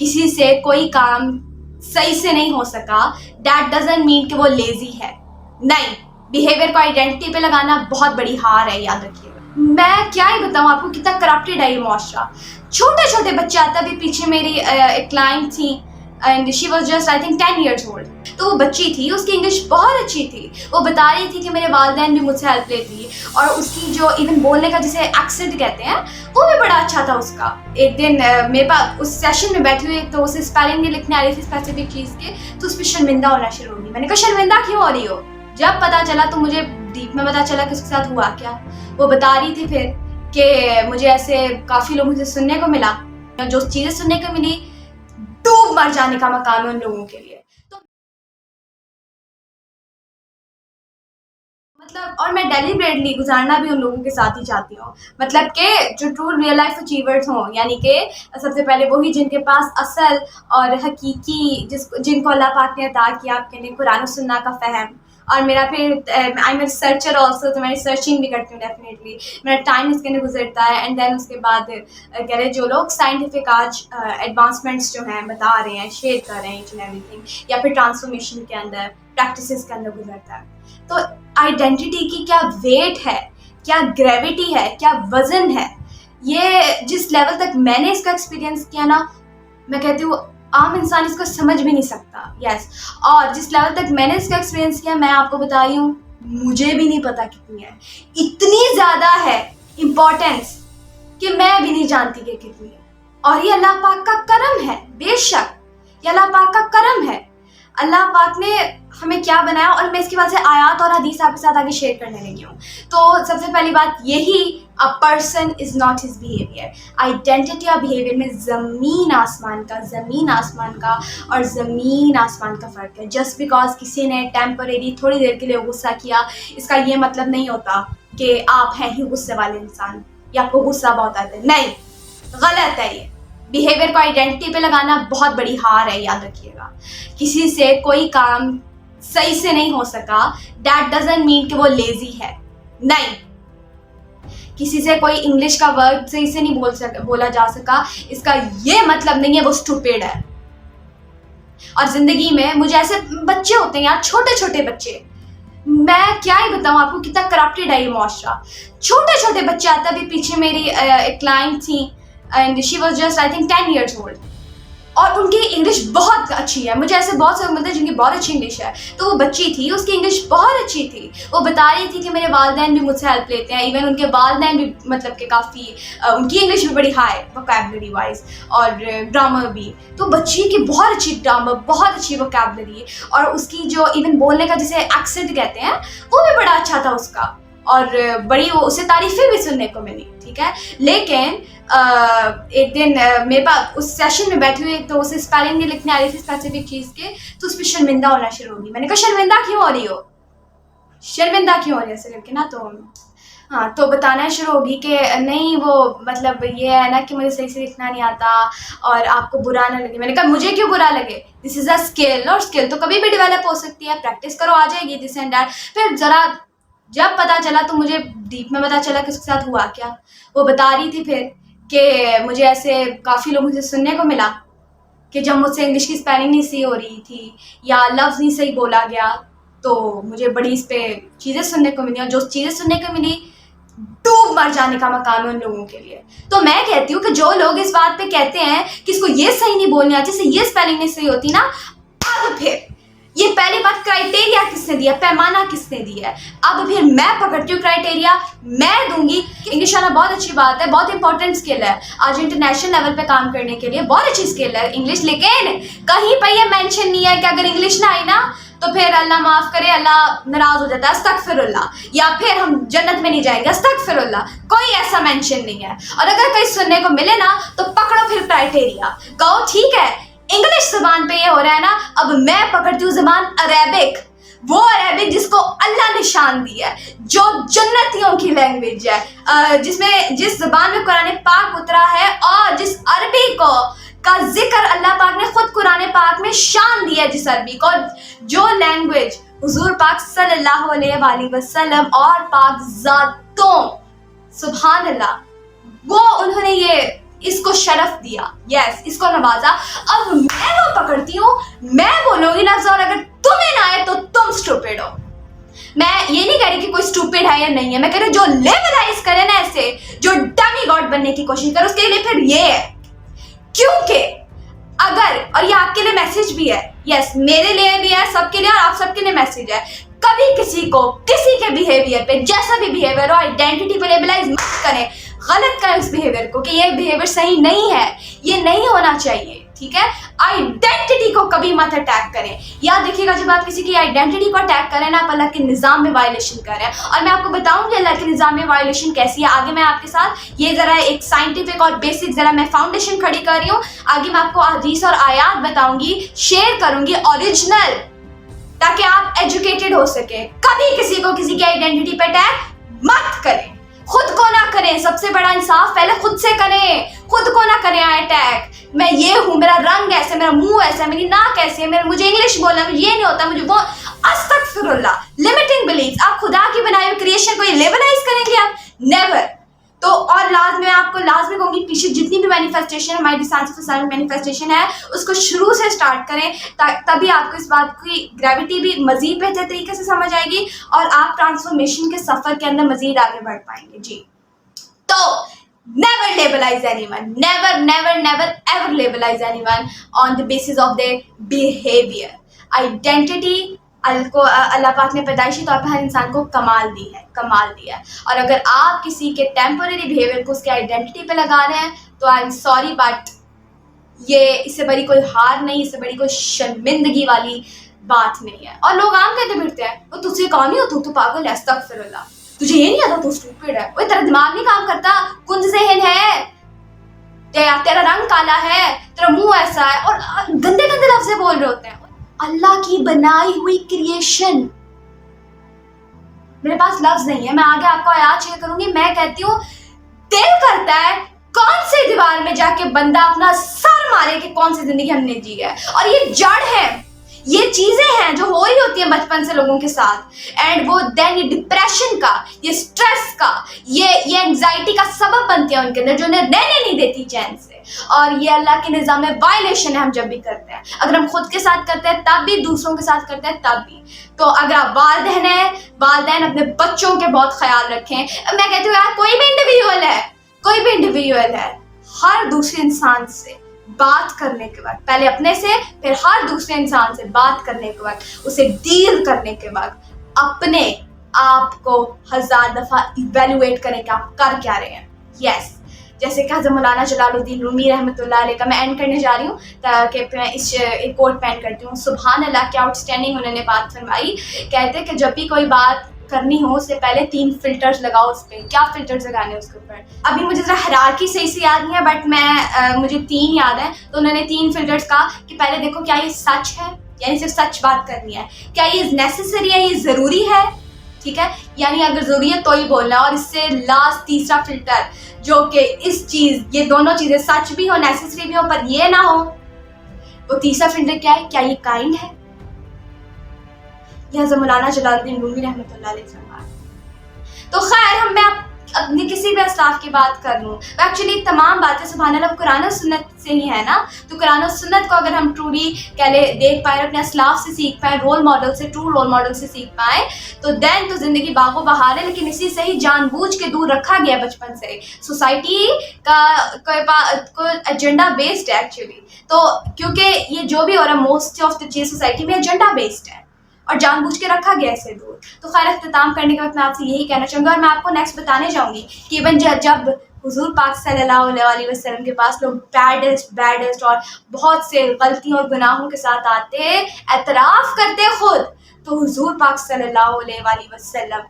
किसी से कोई काम सही से नहीं हो सका, दैट डजंट मीन कि वो लेजी है। नहीं, बिहेवियर को आइडेंटिटी पे लगाना बहुत बड़ी हार है, याद रखिएगा। मैं क्या ही बताऊँ आपको, कितना करप्टेड है ये मुआशरा। छोटे छोटे बच्चे आते, अभी पीछे मेरी एक क्लाइंट थी and she was just I think 10 years old। तो वो बच्ची थी, उसकी इंग्लिश बहुत अच्छी थी। वो बता रही थी कि मेरे वालिदैन भी मुझसे हेल्प लेती, और उसकी जो इवन बोलने का जिसे एक्सेंट कहते हैं वो भी बड़ा अच्छा था उसका। एक दिन मेरे पास उस सेशन में बैठी हुई, तो उसे स्पेलिंग नहीं लिखने आ रही थी स्पेसिफिक चीज़ के, तो उस पर शर्मिंदा होना शुरू होगी। मैंने कहा शर्मिंदा क्यों हो रही हो? जब पता चला तो मुझे डीप में पता चला कि उसके साथ हुआ क्या। वो बता रही थी फिर कि मुझे ऐसे काफ़ी लोगों से सुनने को मिला, जो चीज़ें सुनने को मिली डूब मर जाने का मकाम है उन लोगों के लिए। तो मतलब, और मैं डेलिबरेटली गुजारना भी उन लोगों के साथ ही चाहती हूँ, मतलब कि जो ट्रू रियल लाइफ अचीवर्स हों, यानी कि सबसे पहले वही जिनके पास असल और हकीकी जिनको अल्लाह पाक ने अता किया आपके लिए कुरान और सुन्ना का फहम। और मेरा फिर I am a searcher also, तो मैं सर्चिंग भी करती हूँ डेफिनेटली, मेरा टाइम इसके अंदर गुजरता है। एंड देन उसके बाद कह रहे जो लोग साइंटिफिक आज एडवांसमेंट्स जो हैं बता रहे हैं, शेयर कर रहे हैं ईच एंड एवरीथिंग, या फिर ट्रांसफॉर्मेशन के अंदर प्रैक्टिसेस के अंदर गुजरता है। तो आइडेंटिटी की क्या वेट है, क्या ग्रेविटी है, क्या वजन है, ये जिस लेवल तक मैंने इसका एक्सपीरियंस किया ना, मैं कहती हूँ आम इंसान इसको समझ भी नहीं सकता। यस, और जिस लेवल तक मैंने इसका एक्सपीरियंस किया, मैं आपको बता रही हूँ, मुझे भी नहीं पता कितनी है। इतनी ज़्यादा है इम्पोर्टेंस कि मैं भी नहीं जानती कि कितनी है। और ये अल्लाह पाक का करम है, बेशक ये अल्लाह पाक का करम है। अल्लाह पाक ने हमें क्या बनाया, और मैं इसके बाद से आयात और हदीस आपके साथ आगे शेयर करने लगी हूँ। तो सबसे पहली बात यही, a person is not his behaviour. Identity और बिहेवियर में ज़मीन आसमान का और ज़मीन आसमान का फ़र्क है। जस्ट बिकॉज किसी ने टेम्परेरी थोड़ी देर के लिए गुस्सा किया, इसका ये मतलब नहीं होता कि आप हैं ही गुस्से वाले इंसान या आपको गुस्सा बहुत आता है। नहीं, गलत है ये। बिहेवियर को आइडेंटिटी पे लगाना बहुत बड़ी हार है, याद रखिएगा। किसी से कोई काम सही से नहीं हो सका, दैट डजंट मीन कि वो लेजी है। नहीं, किसी से कोई इंग्लिश का वर्ड सही से नहीं बोला जा सका, इसका ये मतलब नहीं है वो स्टूपिड है। और जिंदगी में मुझे ऐसे बच्चे होते हैं यार, छोटे छोटे बच्चे, मैं क्या ही बताऊँ आपको, कितना करप्टेड है ये मुआशरा। छोटे छोटे बच्चे आते, अभी पीछे मेरी एक क्लाइंट थी and she was just I think 10 years old, और उनकी इंग्लिश बहुत अच्छी है। मुझे ऐसे बहुत से लोग मिलते हैं जिनकी बहुत अच्छी इंग्लिश है। तो वो बच्ची थी, उसकी इंग्लिश बहुत अच्छी थी। वो बता रही थी कि मेरे वालिदैन भी मुझसे हेल्प लेते हैं, इवन उनके वालिदैन भी मतलब कि काफ़ी उनकी इंग्लिश भी बड़ी हाई वोकैबलरी वाइज और ग्रामर भी। तो बच्ची की बहुत अच्छी ग्रामर, बहुत अच्छी वोकैबलरी, और उसकी जो इवन बोलने का जिसे एक्सेंट कहते हैं वो भी बड़ा अच्छा था उसका, और बड़ी वो उसे तारीफ़ें भी सुनने को मिली। ठीक है, लेकिन एक दिन मेरे पास उस सेशन में बैठी हुई, तो उसे स्पेलिंग नहीं लिखने आ रही थी स्पेसिफिक चीज़ के, तो उस पर शर्मिंदा होना शुरू होगी। मैंने कहा शर्मिंदा क्यों हो रही हो? शर्मिंदा क्यों हो रही है ऐसे करके ना, तो हाँ, तो बताना शुरू होगी कि नहीं वो मतलब ये है ना कि मुझे सही से लिखना नहीं आता और आपको बुरा ना लगे। मैंने कहा मुझे क्यों बुरा लगे, दिस इज़ अ स्किल, और स्किल तो कभी भी डेवलप हो सकती है, प्रैक्टिस करो आ जाएगी, दिस एंड दैट। फिर ज़रा जब पता चला तो मुझे डीप में पता चला कि उसके साथ हुआ क्या। वो बता रही थी फिर कि मुझे ऐसे काफ़ी लोगों से सुनने को मिला कि जब मुझसे इंग्लिश की स्पेलिंग नहीं सही हो रही थी या लफ्ज़ नहीं सही बोला गया, तो मुझे बड़ी इस पर चीज़ें सुनने को मिली, और जो चीज़ें सुनने को मिली डूब मर जाने का मकाम है उन लोगों के लिए। तो मैं कहती हूँ कि जो लोग इस बात पे कहते हैं कि इसको ये सही नहीं बोलनी आती, इससे ये स्पेलिंग नहीं सही होती ना, अब फिर ये पहली बात क्राइटेरिया किसने दिया, पैमाना किसने दिया है, अब फिर मैं पकड़ती हूँ क्राइटेरिया, मैं दूंगी। इंग्लिश आना बहुत अच्छी बात है, बहुत इंपॉर्टेंट स्किल है आज इंटरनेशनल लेवल पे काम करने के लिए, बहुत अच्छी स्किल है इंग्लिश। लेकिन कहीं पर ये मेंशन नहीं है कि अगर इंग्लिश ना आई ना तो फिर अल्लाह माफ़ करे, अल्लाह नाराज़ हो जाता है, अस्तगफिरुल्लाह, या फिर हम जन्नत में नहीं जाएंगे, अस्तगफिरुल्लाह। कोई ऐसा मेंशन नहीं है। और अगर कहीं सुनने को मिले ना तो पकड़ो फिर क्राइटेरिया, कहो ठीक है इंग्लिश ज़बान पे ये हो रहा है ना, अब मैं पकड़ती हूँ ज़बान अरेबिक, वो अरेबिक जिसको अल्लाह ने शान दी है, जो जन्नतियों की लैंग्वेज है, जिसमें जिस ज़बान में कुरान पाक उतरा है, और जिस अरबी को का जिक्र अल्लाह पाक ने खुद कुरान पाक में शान दिया है, जिस अरबी को, जो लैंग्वेज हुजूर पाक सल्लल्लाहु अलैहि वसल्लम और पाक ज़ातों, सुभान अल्लाह, वो उन्होंने ये इसको शरफ दिया, यस, इसको नवाजा। अब मैं वो पकड़ती हूँ, मैं बोलूंगी लफ्ज और अगर तुम्हें ना आए तो तुम स्टूपिड हो। मैं ये नहीं कह रही कि कोई स्टूपिड है या नहीं है, मैं कह रही हूँ जो लेवलाइज करे ना ऐसे, जो डमी गॉड बनने की कोशिश करे, उसके लिए फिर ये है। क्योंकि अगर, और ये आपके लिए मैसेज भी है, यस, मेरे लिए भी है, सबके लिए, और आप सबके लिए मैसेज है, कभी किसी को किसी के बिहेवियर पे, जैसा भी बिहेवियर हो, आइडेंटिटी पे लेबलाइज मत करें, गलत करें उस बिहेवियर को कि ये बिहेवियर सही नहीं है, ये नहीं होना चाहिए, ठीक है। आइडेंटिटी को कभी मत अटैक करें। याद रखिएगा, जब आप किसी की आइडेंटिटी को अटैक करें ना, आप अल्लाह के निज़ाम में वायलेशन कर रहे हैं। और मैं आपको बताऊंगी अल्लाह के निज़ाम में वायलेशन कैसी है। आगे मैं आपके साथ ये ज़रा एक साइंटिफिक और बेसिक ज़रा मैं फाउंडेशन खड़ी कर रही हूँ। आगे मैं आपको हदीस और आयात बताऊंगी, शेयर करूंगी ओरिजिनल, ताकि आप एजुकेटेड हो सके। कभी किसी को किसी की आइडेंटिटी पे अटैक मत करें, खुद को ना करें। सबसे बड़ा इंसाफ पहले खुद से करें, खुद को ना करें अटैक। मैं ये हूँ, मेरा रंग ऐसे, मेरा मुंह ऐसा, मेरी नाक ऐसे है, मेरा मुझे इंग्लिश बोलना ये नहीं होता, मुझे वो, अस्तगफिरुल्लाह, लिमिटिंग बिलीफ। आप खुदा की बनाई हुई क्रिएशन को ये लेवलाइज करेंगे आप? नेवर। तो और मैं आपको लाजमी कहूंगी, पीछे जितनी भी मैनिफेस्टेशन हमारी डिसाइंस मैनिफेस्टेशन है, उसको शुरू से स्टार्ट करें, तभी आपको इस बात की ग्रेविटी भी मजीद बेहतर तरीके से समझ आएगी और आप ट्रांसफॉर्मेशन के सफर के अंदर मजीद आगे बढ़ पाएंगे। जी, तो never labelize anyone, never ever labelize anyone on the basis of their behavior. Identity अल्लाह पाक ने पैदाइशी तौर पर हर इंसान को कमाल दी है। और अगर आप किसी के टेम्पररी बिहेवियर को उसके आइडेंटिटी पे लगा रहे हैं तो आई एम सॉरी, बट ये इससे बड़ी कोई हार नहीं, इससे बड़ी कोई शर्मिंदगी वाली बात नहीं है। और लोग आम कहते फिरते हैं, वो तुझसे कौन ही हो, तू तो पागल है, अस्तगफिरुल्लाह, तुझे ये नहीं आता, तू स्टूपिड है, वो तेरा दिमाग नहीं काम करता, कुंज ज़हन है, तेरा रंग काला है, तेरा मुंह ऐसा है, और गंदे गंदे लफ्ज़ बोल रहे होते हैं। अल्लाह की बनाई हुई क्रिएशन, मेरे पास लफ्ज नहीं है, मैं आगे आपको आयात शेयर करूंगी। मैं कहती हूँ, दिल करता है कौन से दीवार में जाके बंदा अपना सर मारे कि कौन सी जिंदगी हमने जी है। और ये जड़ है, ये चीजें हैं जो हो रही होती हैं बचपन से लोगों के साथ, एंड वो देन ये डिप्रेशन का, ये स्ट्रेस का, ये एंजाइटी का सबब बनती है उनके अंदर, जो उन्हें रहने नहीं देती चैन से। और ये अल्लाह के निज़ाम में वायलेशन है हम जब भी करते हैं। अगर हम खुद के साथ करते हैं तब भी, दूसरों के साथ करते हैं तब भी। तो अगर आप वालिदैन हैं, वालिदैन अपने बच्चों के बहुत ख्याल रखें। मैं कहती हूँ यार, कोई भी इंडिविजुअल है, हर दूसरे इंसान से बात करने के बाद, पहले अपने से फिर हर दूसरे इंसान से बात करने के बाद, उसे डील करने के बाद, अपने आप को 1000 दफा इवेल्युएट करें कि आप कर क्या रहे हैं। यस, जैसे कि हज़रत मौलाना जलालुद्दीन रूमी रहमतुल्लाह अलैह का मैं एंड करने जा रही हूँ, ताकि मैं इस एक कोट पे एंड करती हूँ। सुभान अल्लाह, क्या आउटस्टैंडिंग उन्होंने बात फरमाई। कहते हैं कि जब भी कोई बात करनी हो, उससे पहले 3 फिल्टर्स लगाओ उस पर। क्या फिल्टर्स लगाने उसके ऊपर, अभी मुझे जरा हायरार्की सही से याद नहीं है, बट मुझे 3 याद है। तो उन्होंने 3 फिल्टर्स कहा कि पहले देखो क्या ये सच है, यानी सिर्फ सच बात करनी है, क्या ये नेसेसरी है, ये ज़रूरी है, ठीक है, यानी अगर ज़रूरी है तो ही बोलना। और इससे लास्ट तीसरा फिल्टर, जो कि इस चीज़, ये दोनों चीज़ें सच भी हो, नेसेसरी भी हो, पर ये ना हो, वो तीसरा फिल्टर क्या है, क्या ये काइंड है। यह हज़रत मौलाना जलालुद्दीन रूमी रहमतुल्लाह अलैह फरमाते। तो खैर, मैं अपनी किसी भी असलाफ की बात कर लूँ, एक्चुअली तमाम बातें सुभान अल्लाह कुरान और सुन्नत से ही है ना। तो कुरान और सुन्नत को अगर हम ट्रूली देख पाए, अपने असलाफ से सीख पाए, ट्रू रोल मॉडल से सीख पाए, तो देन तो ज़िंदगी बागो बहार है। लेकिन इसी से ही जानबूझ के दूर रखा गया बचपन से। सोसाइटी का एजेंडा बेस्ड है एक्चुअली, तो क्योंकि ये जो भी हो रहा है, most of the cheese society में एजेंडा बेस्ड है और जानबूझ के रखा गया इसे दूर। तो खैर, अख्तिताम करने के वक्त मैं आपसे यही कहना चाहूँगी, और मैं आपको नेक्स्ट बताने जाऊँगी कि इवन जब हुजूर पाक सल्लल्लाहु अलैहि वसल्लम के पास लोग बैडेस्ट और बहुत से गलतियों और गुनाहों के साथ आते, एतराफ़ करते खुद, तो हुजूर पाक सल्लल्लाहु अलैहि वसल्लम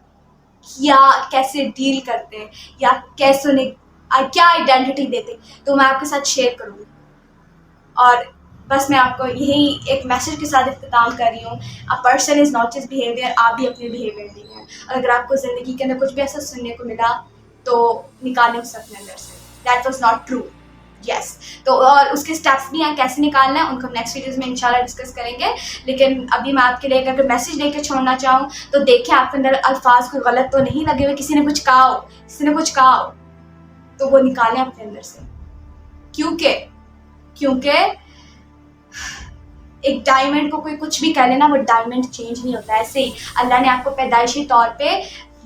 कैसे डील करते, या कैसे उन्हें क्या आइडेंटिटी देते, तो मैं आपके साथ शेयर करूँगी। और बस मैं आपको यही एक मैसेज के साथ इख्तिताम कर रही हूँ, a person is not his behaviour, आप भी अपने बिहेवियर नहीं हैं। अगर आपको ज़िंदगी के अंदर कुछ भी ऐसा सुनने को मिला तो निकालें उसे अपने अंदर से, that was not true. Yes, तो और उसके स्टेप्स भी हैं कैसे निकालना है, उनको हम नेक्स्ट वीडियोज़ में इंशाल्लाह डिस्कस करेंगे। लेकिन अभी मैं आपके लिए अगर मैसेज लेके छोड़ना चाहूँ तो देखें, आपके अंदर अल्फाज कोई गलत तो नहीं लगे हुए, किसी ने कुछ कहा हो तो वो निकालें अपने अंदर से। क्योंकि एक डायमंड को कोई कुछ भी कर लेना, वो डायमंड चेंज नहीं होता। ऐसे ही अल्लाह ने आपको पैदाइशी तौर पे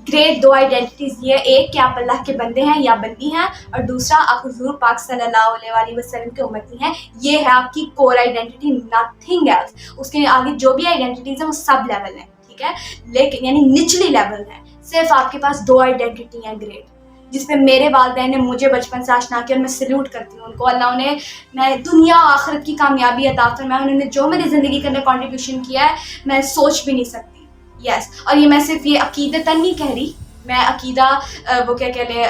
ग्रेट 2 आइडेंटिटीज दी है, एक कि आप अल्लाह के बंदे हैं या बंदी हैं, और दूसरा आप हुजूर पाक सल्लल्लाहु अलैहि वसल्लम के उम्मती हैं। ये है आपकी कोर आइडेंटिटी, नथिंग एल्स। उसके आगे जो भी आइडेंटिटीज हैं वो सब लेवल हैं, ठीक है, लेकिन यानी निचली लेवल है। सिर्फ आपके पास 2 आइडेंटिटी हैं ग्रेट, जिसमें मेरे वालिदैन ने मुझे बचपन से आशना किया और मैं सल्यूट करती हूँ उनको। अल्लाह ने मैं दुनिया आखिरत की कामयाबी अता फरमाए। उन्होंने जो मेरी ज़िंदगी के अंदर कॉन्ट्रीब्यूशन किया है मैं सोच भी नहीं सकती। यस, और ये मैं सिर्फ ये अकीदतन नहीं कह रही, मैं अकीदा वो क्या कह ले,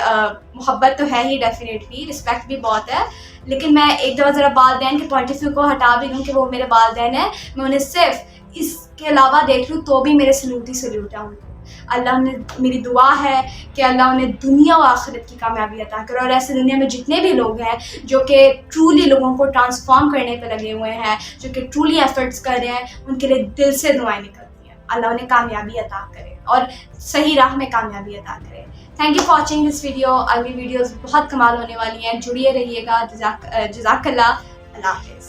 मोहब्बत तो है ही डेफिनेटली, रिस्पेक्ट भी बहुत है, लेकिन मैं एक दफ़ा ज़रा वालिदैन के पॉइंट ऑफ व्यू को हटा भी लूँ कि वो मेरे वालिदैन हैं, मैं उन्हें सिर्फ इसके अलावा देख लूँ तो भी मेरे सल्यूट ही सल्यूट है उनको। अल्लाह ने, मेरी दुआ है कि अल्लाह उन्हें दुनिया और आखिरत की कामयाबी अता करे, और ऐसे दुनिया में जितने भी लोग हैं जो कि ट्रूली लोगों को ट्रांसफॉर्म करने पर लगे हुए हैं, जो कि ट्रूली एफर्ट्स कर रहे हैं, उनके लिए दिल से दुआएं निकलती हैं। अल्लाह उन्हें कामयाबी अता करे और सही राह में कामयाबी अता करे। Thank you for watching this video. अगली वीडियोज़ बहुत कमाल होने वाली हैं, जुड़िए रहिएगा। जज़ाकल्लाह। अल्लाह हाफ़िज़।